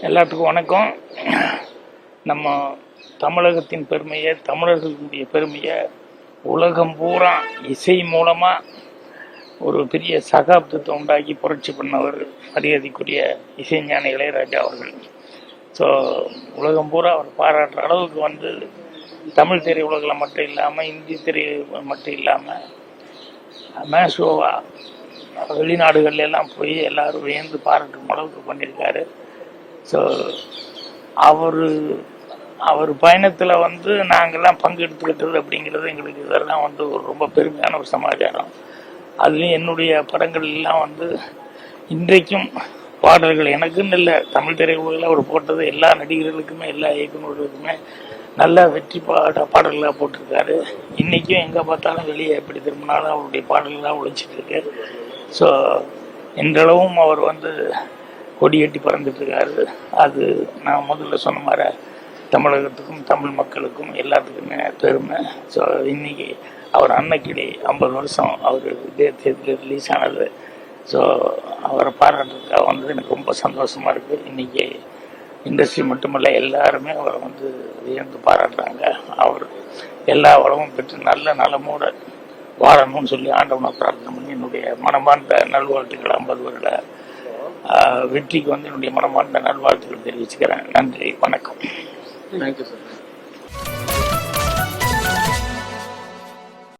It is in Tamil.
எல்லாத்துக்கும் வணக்கம். நம்ம தமிழகத்தின் பெருமையை, தமிழர்களுடைய பெருமையை உலகம் பூரா இசை மூலமாக ஒரு பெரிய சகாப்தத்தை உண்டாக்கி புரட்சி பண்ணவர் மரியாதைக்குரிய இசைஞானி இளையராஜா அவர்கள். ஸோ உலகம் பூரா அவர் பாராட்டுற அளவுக்கு தமிழ் திரையுலகில் மட்டும் இல்லாமல், இந்தி திரை மட்டும் இல்லாமல் மேஷோவா வெளிநாடுகள்ல எல்லாம் போய் எல்லாரும் வியந்து பாராட்டும் அளவுக்கு பண்ணியிருக்காரு. ஸோ அவர் பயணத்தில் நாங்கள்லாம் பங்கெடுத்துக்கிட்டது அப்படிங்கிறது எங்களுக்கு இதெல்லாம் ஒரு ரொம்ப பெருமையான ஒரு சமாச்சாரம். அதுலேயும் என்னுடைய படங்கள் எல்லாம் இன்றைக்கும் பாடல்கள் எனக்குன்னு இல்லை, தமிழ் திரையுலகில் அவர் போட்டது எல்லா நடிகர்களுக்குமே, எல்லா இயக்குநர்களுக்குமே நல்ல வெற்றி பாடல்களாக போட்டிருக்காரு. இன்றைக்கும் எங்கே பார்த்தாலும் வெளியே எப்படி திரும்பினாலும் அவருடைய பாடல்களாக ஒழிச்சிட்டு இருக்கு. ஸோ இன்றளவும் அவர் கொடியேட்டி பறந்துட்டுருக்காரு. அது நான் முதல்ல சொன்ன மாதிரி தமிழகத்துக்கும் தமிழ் மக்களுக்கும் எல்லாத்துக்குமே பெருமை. ஸோ இன்னைக்கு அவர் அன்னைக்கிளி 50 வருஷம் அவர் தேர்தல் ரிலீஸ் ஆனது. ஸோ அவரை பாராட்டுறதுக்காக எனக்கு ரொம்ப சந்தோஷமாக இருக்குது. இன்றைக்கி இண்டஸ்ட்ரி மட்டுமல்ல, எல்லாருமே அவரை வியந்து பாராட்டுறாங்க. அவர் எல்லா வளமும் பெற்று நல்ல நலமோடு வாழணும்னு சொல்லி ஆண்டவனை பிரார்த்தனை பண்ணி என்னுடைய மனமார்ந்த நல்வாழ்த்துக்கள் 50 வருட வெற்றிக்கு என்னுடைய மனமார்ந்த நல்வாழ்த்துக்கள் தெரிவிச்சுக்கிறேன். நன்றி, வணக்கம். Thank you sir.